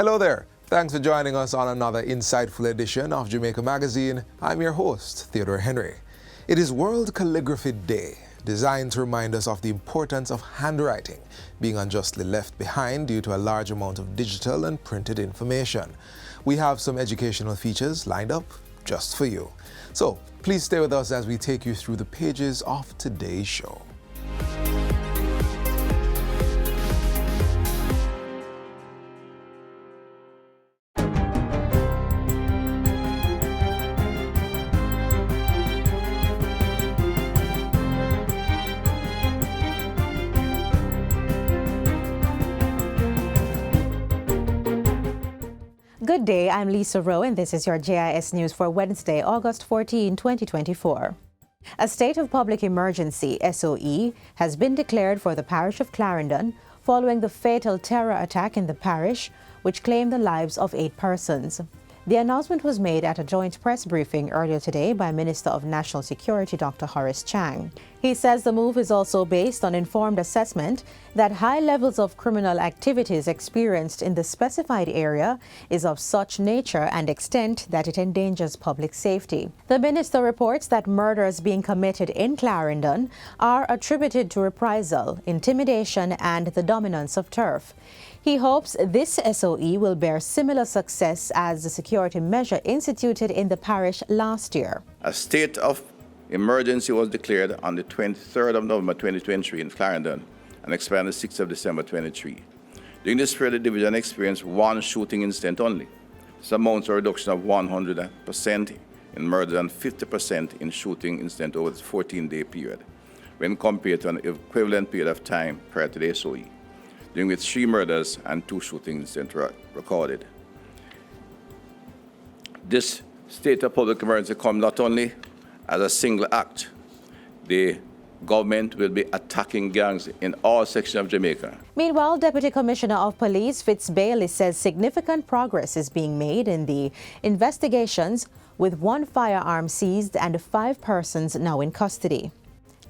Hello there. Thanks for joining us on another insightful edition of Jamaica Magazine. I'm your host, Theodore Henry. It is World Calligraphy Day, designed to remind us of the importance of handwriting being unjustly left behind due to a large amount of digital and printed information. We have some educational features lined up just for you. So please stay with us as we take you through the pages of today's show. Good day, I'm Lisa Rowe, and this is your JIS News for Wednesday, August 14, 2024. A state of public emergency, SOE, has been declared for the parish of Clarendon following the fatal terror attack in the parish, which claimed the lives of 8 persons. The announcement was made at a joint press briefing earlier today by Minister of National Security, Dr. Horace Chang. He says the move is also based on informed assessment that high levels of criminal activities experienced in the specified area is of such nature and extent that it endangers public safety. The minister reports that murders being committed in Clarendon are attributed to reprisal, intimidation, and the dominance of turf. He hopes this SOE will bear similar success as the security measure instituted in the parish last year. A state of emergency was declared on the 23rd of November 2023 in Clarendon and expired on the 6th of December 2023. During this period, the division experienced 1 shooting incident only. This amounts to a reduction of 100% in murders and 50% in shooting incident over the 14-day period, when compared to an equivalent period of time prior to the SOE, during which 3 murders and 2 shooting incidents were recorded. This state of public emergency comes not only as a single act. The government will be attacking gangs in all sections of Jamaica. Meanwhile, Deputy Commissioner of Police Fitz Bailey says significant progress is being made in the investigations, with 1 firearm seized and 5 persons now in custody.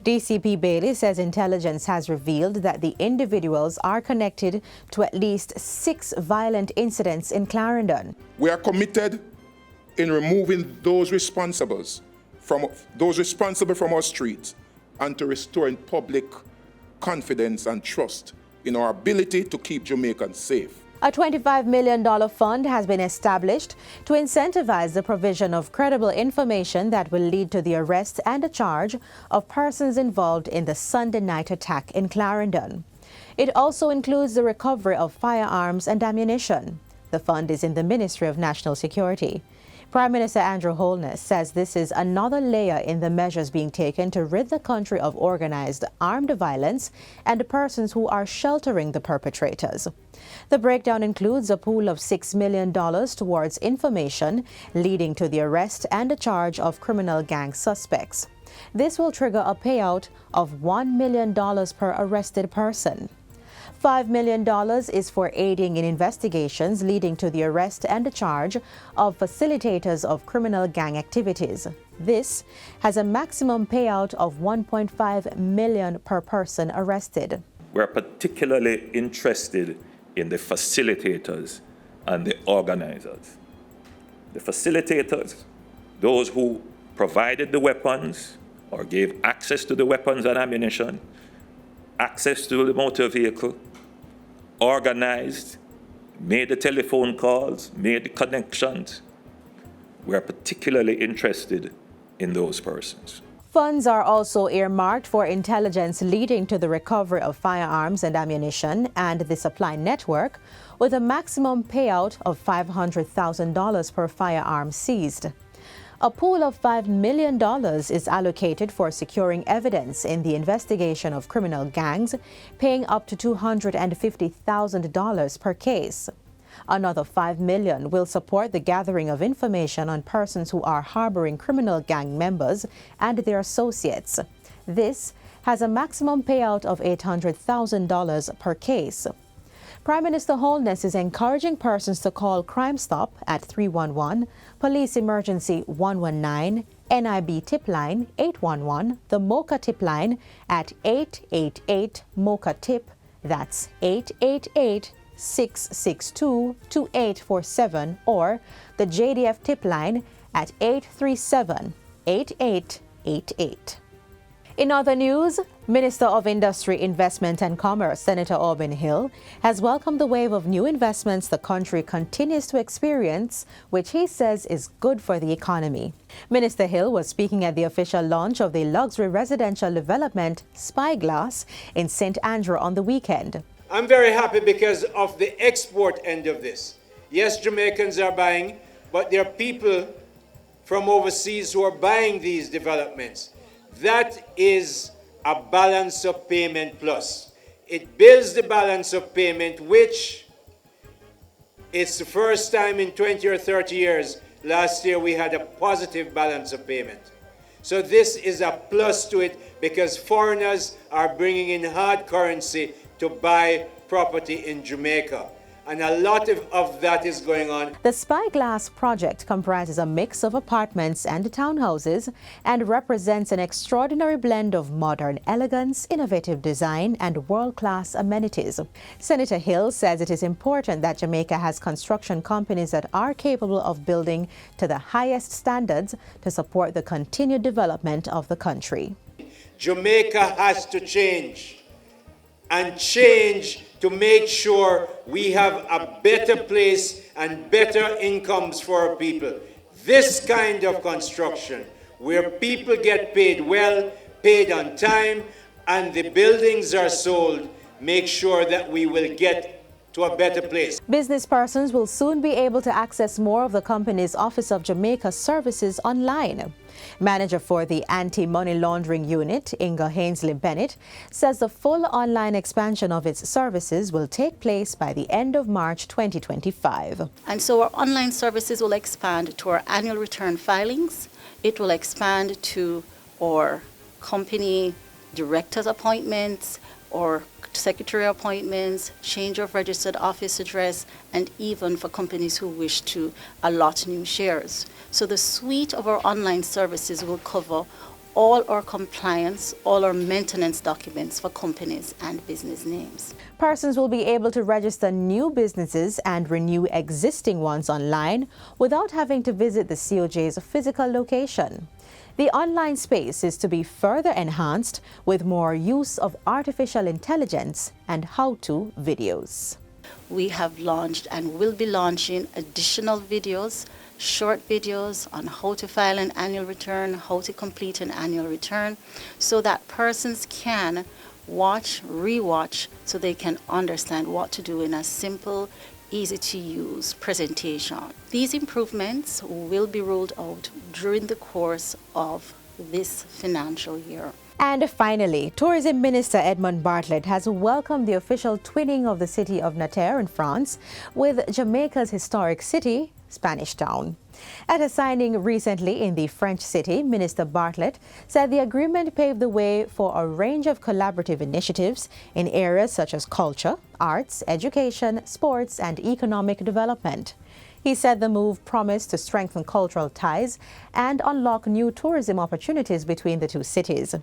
DCP Bailey says intelligence has revealed that the individuals are connected to at least 6 violent incidents in Clarendon. We are committed in removing those responsible from our streets and to restoring public confidence and trust in our ability to keep Jamaicans safe. A $25 million fund has been established to incentivize the provision of credible information that will lead to the arrest and a charge of persons involved in the Sunday night attack in Clarendon. It also includes the recovery of firearms and ammunition. The fund is in the Ministry of National Security. Prime Minister Andrew Holness says this is another layer in the measures being taken to rid the country of organized armed violence and persons who are sheltering the perpetrators. The breakdown includes a pool of $6 million towards information leading to the arrest and a charge of criminal gang suspects. This will trigger a payout of $1 million per arrested person. $5 million is for aiding in investigations leading to the arrest and a charge of facilitators of criminal gang activities. This has a maximum payout of $1.5 million per person arrested. We're particularly interested in the facilitators and the organizers. The facilitators, those who provided the weapons or gave access to the weapons and ammunition, access to the motor vehicle, organized, made the telephone calls, made the connections. We're particularly interested in those persons. Funds are also earmarked for intelligence leading to the recovery of firearms and ammunition and the supply network, with a maximum payout of $500,000 per firearm seized. A pool of $5 million is allocated for securing evidence in the investigation of criminal gangs, paying up to $250,000 per case. Another $5 million will support the gathering of information on persons who are harboring criminal gang members and their associates. This has a maximum payout of $800,000 per case. Prime Minister Holness is encouraging persons to call Crime Stop at 311, Police Emergency 119, NIB Tip Line 811, the MOCA Tip Line at 888 MOCA Tip. That's 888 888-662-2847 or the JDF tip line at 837-8888. In other news, Minister of Industry, Investment and Commerce, Senator Auburn Hill, has welcomed the wave of new investments the country continues to experience, which he says is good for the economy. Minister Hill was speaking at the official launch of the luxury residential development Spyglass in St. Andrew on the weekend. I'm very happy because of the export end of this. Yes, Jamaicans are buying, but there are people from overseas who are buying these developments. That is a balance of payment plus. It builds the balance of payment, which it's the first time in 20 or 30 years. Last year we had a positive balance of payment. So this is a plus to it because foreigners are bringing in hard currency to buy property in Jamaica. And a lot of that is going on. The Spyglass project comprises a mix of apartments and townhouses and represents an extraordinary blend of modern elegance, innovative design, and world-class amenities. Senator Hill says it is important that Jamaica has construction companies that are capable of building to the highest standards to support the continued development of the country. Jamaica has to change and change to make sure we have a better place and better incomes for our people. This kind of construction, where people get paid well, paid on time, and the buildings are sold, make sure that we will get to a better place. Business persons will soon be able to access more of the company's Office of Jamaica services online. Manager for the Anti-Money Laundering Unit, Inga Hainsley-Bennett, says the full online expansion of its services will take place by the end of March 2025. And so our online services will expand to our annual return filings. It will expand to our company directors' appointments, or secretary appointments, change of registered office address, and even for companies who wish to allot new shares. So the suite of our online services will cover all our compliance, all our maintenance documents for companies and business names. Persons will be able to register new businesses and renew existing ones online without having to visit the COJ's physical location. The online space is to be further enhanced with more use of artificial intelligence and how-to videos. We have launched and will be launching additional videos, short videos on how to file an annual return, how to complete an annual return, so that persons can watch, rewatch, so they can understand what to do in a simple, easy-to-use presentation. These improvements will be rolled out during the course of this financial year. And finally, Tourism Minister Edmund Bartlett has welcomed the official twinning of the city of Nanterre in France with Jamaica's historic city, Spanish Town. At a signing recently in the French city, Minister Bartlett said the agreement paved the way for a range of collaborative initiatives in areas such as culture, arts, education, sports, and economic development. He said the move promised to strengthen cultural ties and unlock new tourism opportunities between the two cities.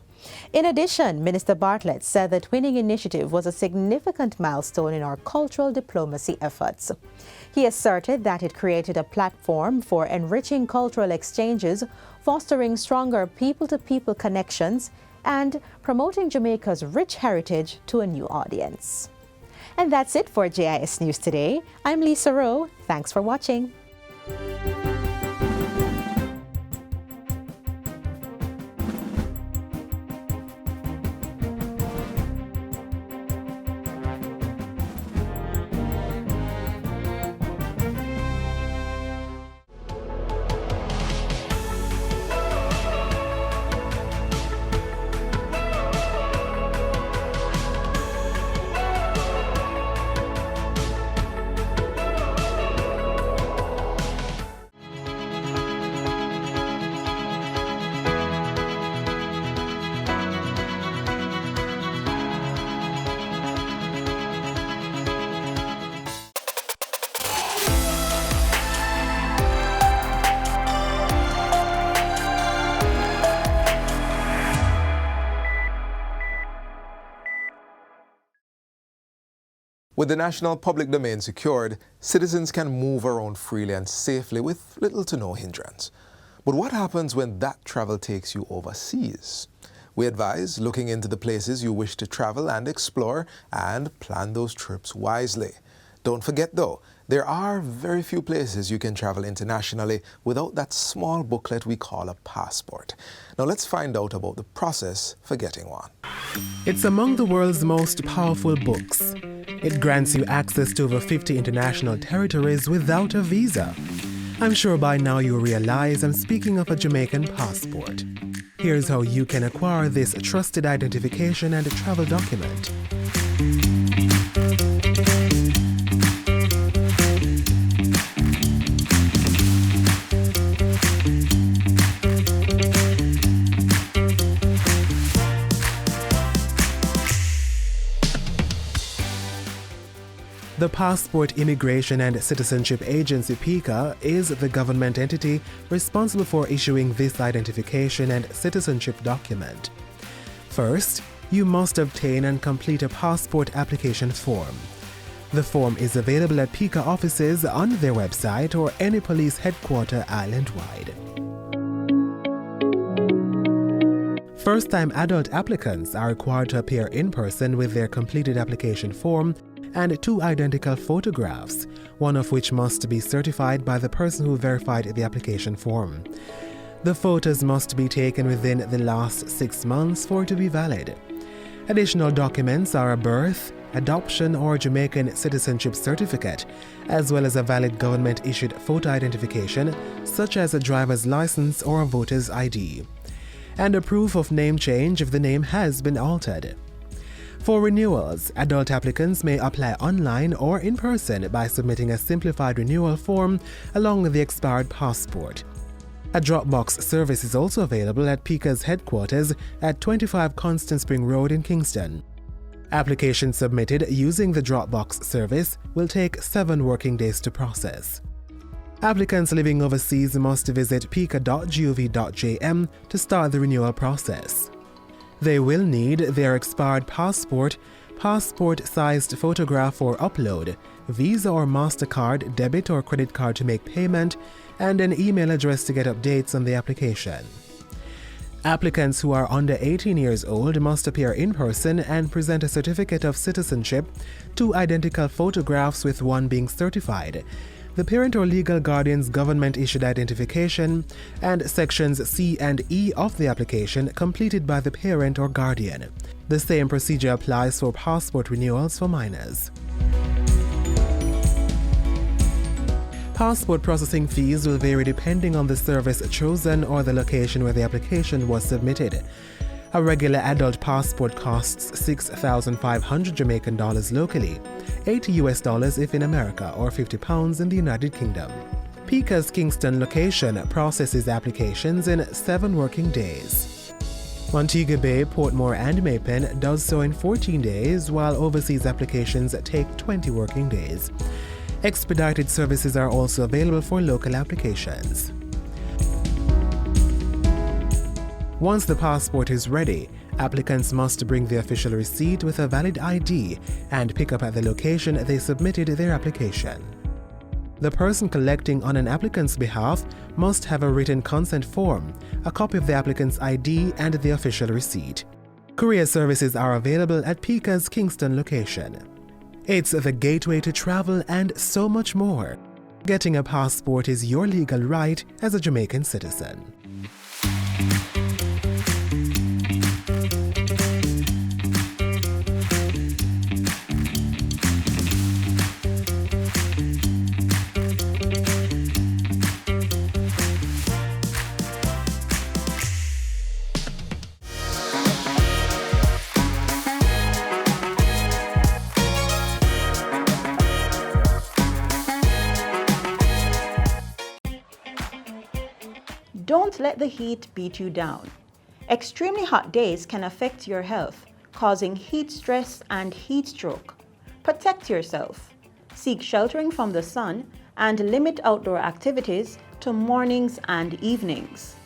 In addition, Minister Bartlett said the twinning initiative was a significant milestone in our cultural diplomacy efforts. He asserted that it created a platform for enriching cultural exchanges, fostering stronger people-to-people connections, and promoting Jamaica's rich heritage to a new audience. And that's it for JIS News Today. I'm Lisa Rowe. Thanks for watching. With the national public domain secured, citizens can move around freely and safely with little to no hindrance. But what happens when that travel takes you overseas? We advise looking into the places you wish to travel and explore and plan those trips wisely. Don't forget though, there are very few places you can travel internationally without that small booklet we call a passport. Now let's find out about the process for getting one. It's among the world's most powerful books. It grants you access to over 50 international territories without a visa. I'm sure by now you realize I'm speaking of a Jamaican passport. Here's how you can acquire this trusted identification and travel document. The Passport Immigration and Citizenship Agency (PICA) is the government entity responsible for issuing this identification and citizenship document. First, you must obtain and complete a passport application form. The form is available at PICA offices on their website or any police headquarters island-wide. First-time adult applicants are required to appear in person with their completed application form and 2 identical photographs, one of which must be certified by the person who verified the application form. The photos must be taken within the last 6 months for it to be valid. Additional documents are a birth, adoption, or Jamaican citizenship certificate, as well as a valid government-issued photo identification, such as a driver's license or a voter's ID, and a proof of name change if the name has been altered. For renewals, adult applicants may apply online or in person by submitting a simplified renewal form along with the expired passport. A Dropbox service is also available at PICA's headquarters at 25 Constant Spring Road in Kingston. Applications submitted using the Dropbox service will take 7 working days to process. Applicants living overseas must visit pica.gov.jm to start the renewal process. They will need their expired passport, passport-sized photograph for upload, Visa or MasterCard, debit or credit card to make payment, and an email address to get updates on the application. Applicants who are under 18 years old must appear in person and present a certificate of citizenship, 2 identical photographs with one being certified, the parent or legal guardian's government-issued identification, and sections C and E of the application completed by the parent or guardian. The same procedure applies for passport renewals for minors. Passport processing fees will vary depending on the service chosen or the location where the application was submitted. A regular adult passport costs $6,500 Jamaican dollars locally, $80 if in America, or £50 in the United Kingdom. PICA's Kingston location processes applications in 7 working days. Montego Bay, Portmore, and Maypen does so in 14 days, while overseas applications take 20 working days. Expedited services are also available for local applications. Once the passport is ready, applicants must bring the official receipt with a valid ID and pick up at the location they submitted their application. The person collecting on an applicant's behalf must have a written consent form, a copy of the applicant's ID, and the official receipt. Courier services are available at PICA's Kingston location. It's the gateway to travel and so much more. Getting a passport is your legal right as a Jamaican citizen. Don't let the heat beat you down. Extremely hot days can affect your health, causing heat stress and heat stroke. Protect yourself. Seek sheltering from the sun and limit outdoor activities to mornings and evenings.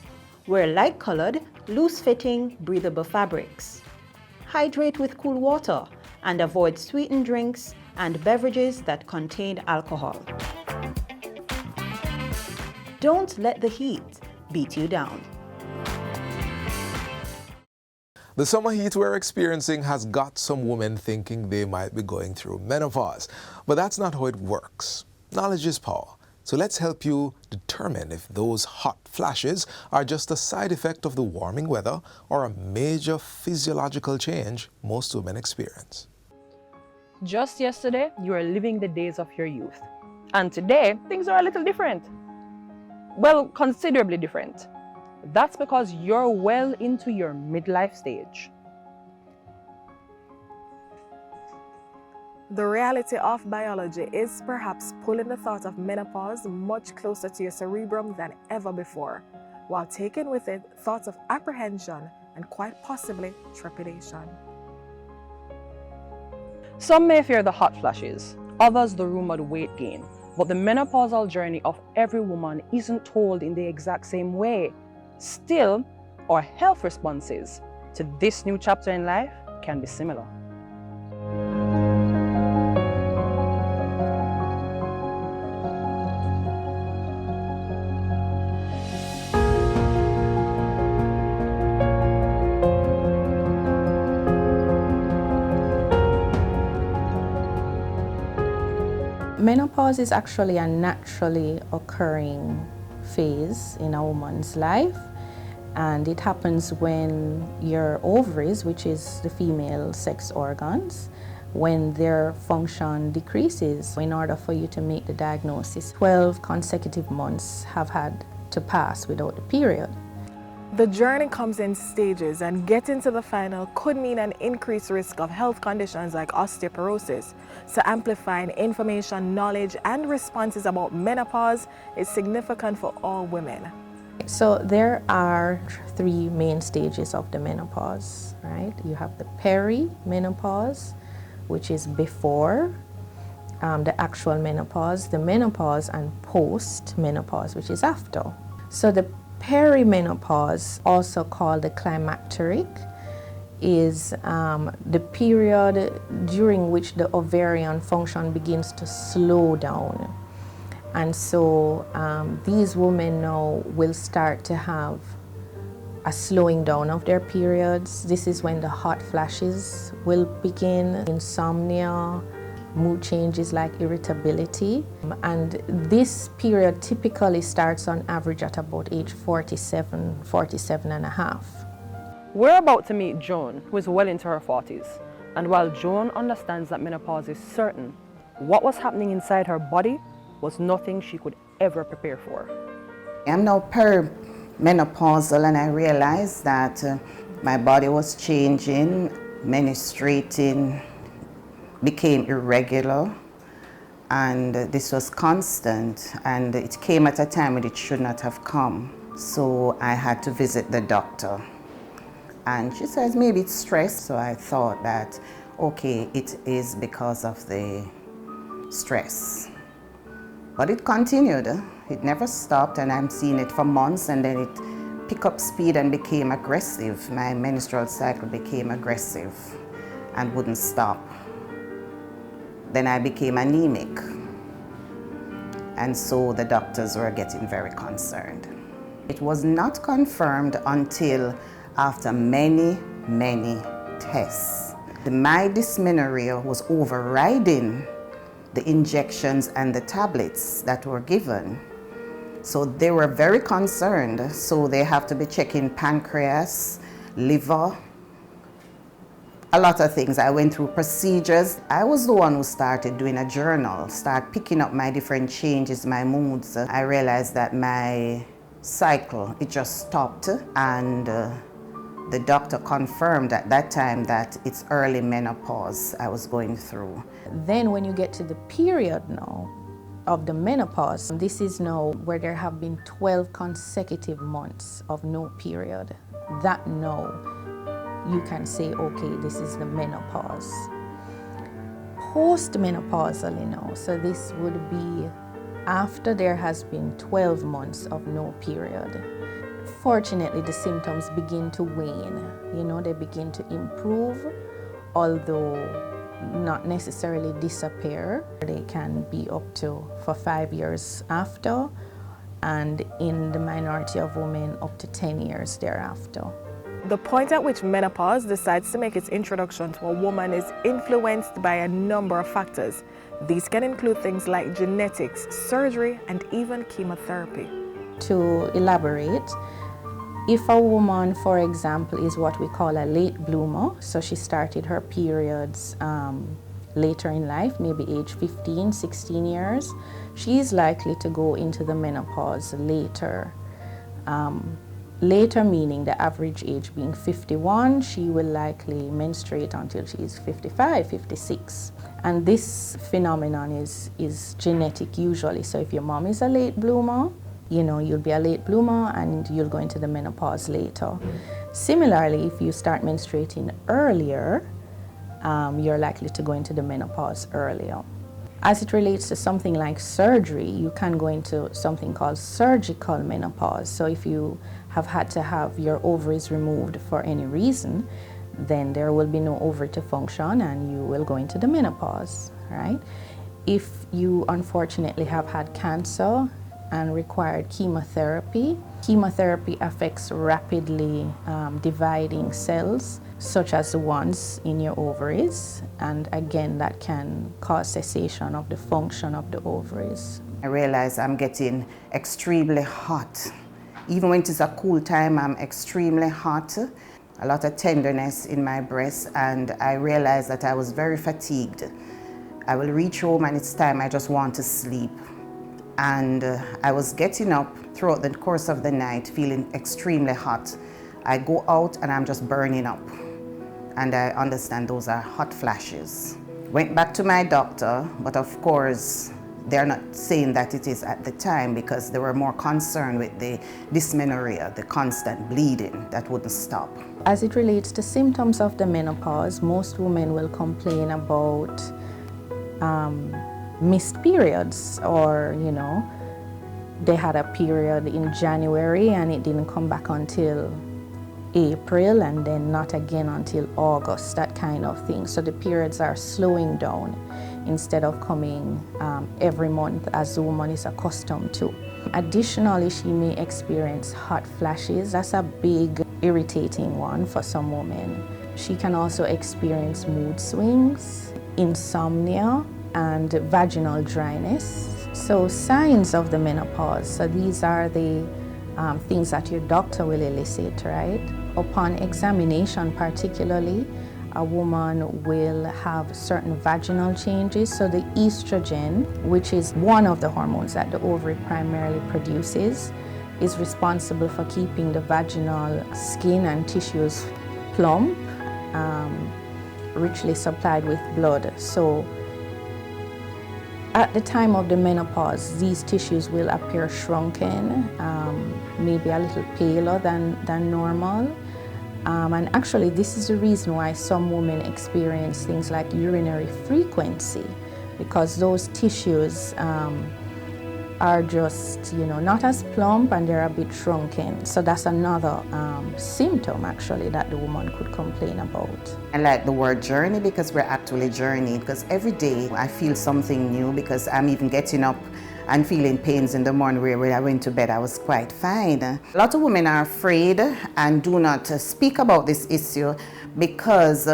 Wear light-colored, loose-fitting, breathable fabrics. Hydrate with cool water and avoid sweetened drinks and beverages that contain alcohol. Don't let the heat beat you down. The summer heat we're experiencing has got some women thinking they might be going through menopause, but that's not how it works. Knowledge is power, so let's help you determine if those hot flashes are just a side effect of the warming weather or a major physiological change most women experience. Just yesterday, you were living the days of your youth, and today, things are a little different. Well, considerably different. That's because you're well into your midlife stage. The reality of biology is perhaps pulling the thought of menopause much closer to your cerebrum than ever before, while taking with it thoughts of apprehension and quite possibly trepidation. Some may fear the hot flashes, others the rumored weight gain, but the menopausal journey of every woman isn't told in the exact same way. Still, our health responses to this new chapter in life can be similar. Menopause is actually a naturally occurring phase in a woman's life, and it happens when your ovaries, which is the female sex organs, when their function decreases. In order for you to make the diagnosis, 12 consecutive months have had to pass without the period. The journey comes in stages, and getting to the final could mean an increased risk of health conditions like osteoporosis. So amplifying information, knowledge, and responses about menopause is significant for all women. So there are 3 main stages of the menopause, right? You have the perimenopause, which is before the actual menopause, the menopause, and post-menopause, which is after. So the perimenopause, also called the climacteric, is the period during which the ovarian function begins to slow down. And so these women now will start to have a slowing down of their periods. This is when the hot flashes will begin, insomnia, mood changes like irritability. And this period typically starts on average at about age 47 and a half. We're about to meet Joan, who is well into her 40s. And while Joan understands that menopause is certain, what was happening inside her body was nothing she could ever prepare for. I'm now perimenopausal, and I realized that my body was changing, menstruating became irregular, and this was constant, and it came at a time when it should not have come. So I had to visit the doctor, and she says maybe it's stress. So I thought that, okay, it is because of the stress. But it continued, it never stopped, and I'm seeing it for months, and then it picked up speed and became aggressive. My menstrual cycle became aggressive and wouldn't stop. Then I became anemic, and so the doctors were getting very concerned. It was not confirmed until after many tests. My dysmenorrhea was overriding the injections and the tablets that were given. So they were very concerned, so they have to be checking pancreas, liver, a lot of things. I went through procedures. I was the one who started doing a journal, started picking up my different changes, my moods. I realized that my cycle, it just stopped, and the doctor confirmed at that time that it's early menopause I was going through. Then when you get to the period now of the menopause, this is now where there have been 12 consecutive months of no period. That now you can say, okay, this is the menopause. Post-menopausally now, so this would be after there has been 12 months of no period. Fortunately, the symptoms begin to wane. They begin to improve, although not necessarily disappear. They can be up to for 5 years after, and in the minority of women up to 10 years thereafter. The point at which menopause decides to make its introduction to a woman is influenced by a number of factors. These can include things like genetics, surgery, and even chemotherapy. To elaborate, if a woman, for example, is what we call a late bloomer, so she started her periods later in life, maybe age 15, 16 years, she is likely to go into the menopause later. Later meaning the average age being 51, she will likely menstruate until she is 55, 56. And this phenomenon is genetic usually. So if your mom is a late bloomer, you know, you'll be a late bloomer and you'll go into the menopause later. Similarly, if you start menstruating earlier, you're likely to go into the menopause earlier. As it relates to something like surgery, you can go into something called surgical menopause. So if you have had to have your ovaries removed for any reason, then there will be no ovary to function and you will go into the menopause, right? If you unfortunately have had cancer and required chemotherapy, chemotherapy affects rapidly dividing cells, such as the ones in your ovaries, and again that can cause cessation of the function of the ovaries. I realize I'm getting extremely hot. Even when it is a cool time, I'm extremely hot. A lot of tenderness in my breast, and I realized that I was very fatigued. I will reach home and it's time I just want to sleep. And I was getting up throughout the course of the night feeling extremely hot. I go out and I'm just burning up. And I understand those are hot flashes. Went back to my doctor, but of course, they're not saying that it is at the time because they were more concerned with the dysmenorrhea, the constant bleeding that wouldn't stop. As it relates to symptoms of the menopause, most women will complain about missed periods, or, you know, they had a period in January and it didn't come back until April and then not again until August, that kind of thing. So the periods are slowing down instead of coming every month as the woman is accustomed to. Additionally, she may experience hot flashes. That's a big irritating one for some women. She can also experience mood swings, insomnia, and vaginal dryness. So signs of the menopause, so these are the things that your doctor will elicit, right? Upon examination particularly, a woman will have certain vaginal changes. So the estrogen, which is one of the hormones that the ovary primarily produces, is responsible for keeping the vaginal skin and tissues plump, richly supplied with blood. So at the time of the menopause, these tissues will appear shrunken, maybe a little paler than normal. And actually, this is the reason why some women experience things like urinary frequency, because those tissues are just, you know, not as plump and they're a bit shrunken. So that's another symptom, actually, that the woman could complain about. I like the word journey because we're actually journeying, because every day I feel something new, because I'm even getting up and feeling pains in the morning where when I went to bed I was quite fine. A lot of women are afraid and do not speak about this issue because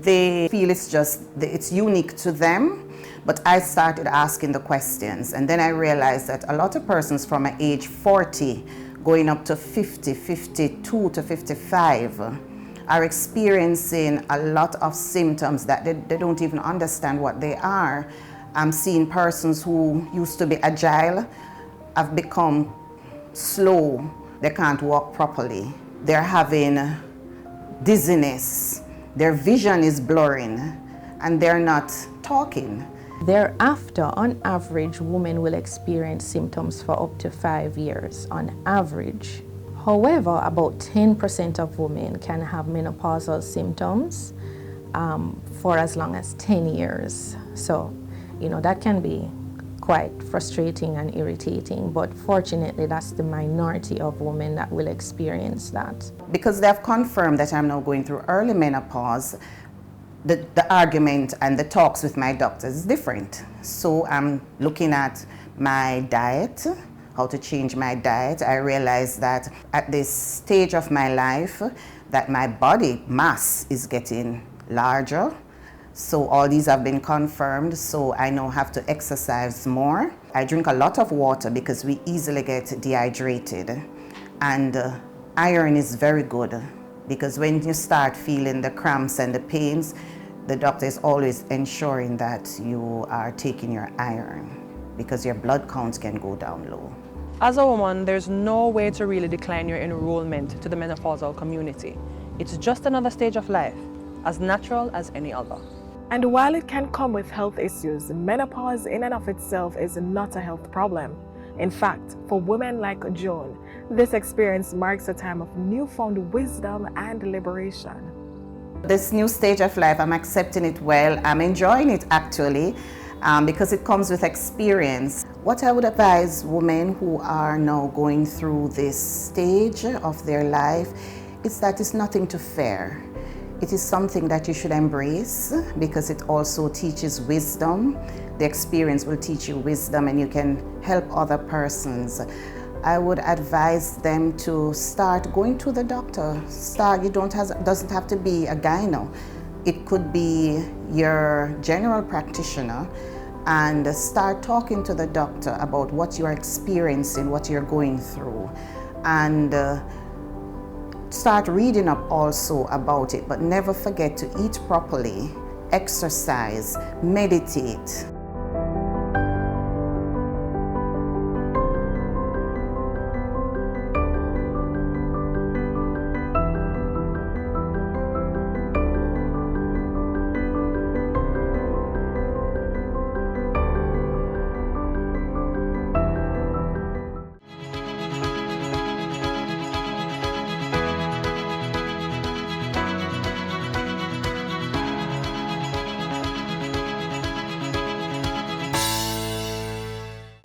they feel it's unique to them. But I started asking the questions, and then I realized that a lot of persons from age 40 going up to 50, 52 to 55 are experiencing a lot of symptoms that they don't even understand what they are. I'm seeing persons who used to be agile have become slow. They can't walk properly. They're having dizziness. Their vision is blurring, and they're not talking. Thereafter, on average, women will experience symptoms for up to 5 years, on average. However, about 10% of women can have menopausal symptoms for as long as 10 years. So, you know, that can be quite frustrating and irritating, but fortunately that's the minority of women that will experience that. Because they've confirmed that I'm now going through early menopause, the argument and the talks with my doctor is different. So I'm looking at my diet, how to change my diet. I realized that at this stage of my life that my body mass is getting larger. So all these have been confirmed, so I now have to exercise more. I drink a lot of water because we easily get dehydrated. And iron is very good because when you start feeling the cramps and the pains, the doctor is always ensuring that you are taking your iron because your blood counts can go down low. As a woman, there's no way to really decline your enrollment to the menopausal community. It's just another stage of life, as natural as any other. And while it can come with health issues, menopause in and of itself is not a health problem. In fact, for women like Joan, this experience marks a time of newfound wisdom and liberation. This new stage of life, I'm accepting it well. I'm enjoying it actually because it comes with experience. What I would advise women who are now going through this stage of their life is that it's nothing to fear. It is something that you should embrace because it also teaches wisdom. The experience will teach you wisdom and you can help other persons. I would advise them to start going to the doctor. Doesn't have to be a gyno. It could be your general practitioner, and start talking to the doctor about what you're experiencing, what you're going through, and start reading up also about it, but never forget to eat properly, exercise, meditate.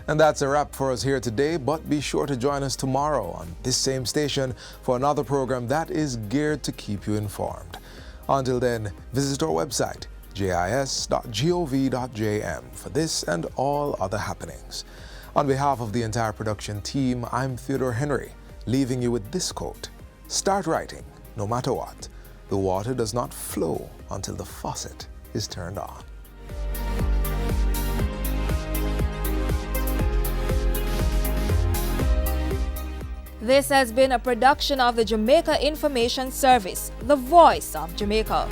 And that's a wrap for us here today, but be sure to join us tomorrow on this same station for another program that is geared to keep you informed. Until then, visit our website, jis.gov.jm, for this and all other happenings. On behalf of the entire production team, I'm Theodore Henry, leaving you with this quote: "Start writing, no matter what. The water does not flow until the faucet is turned on." This has been a production of the Jamaica Information Service, the voice of Jamaica.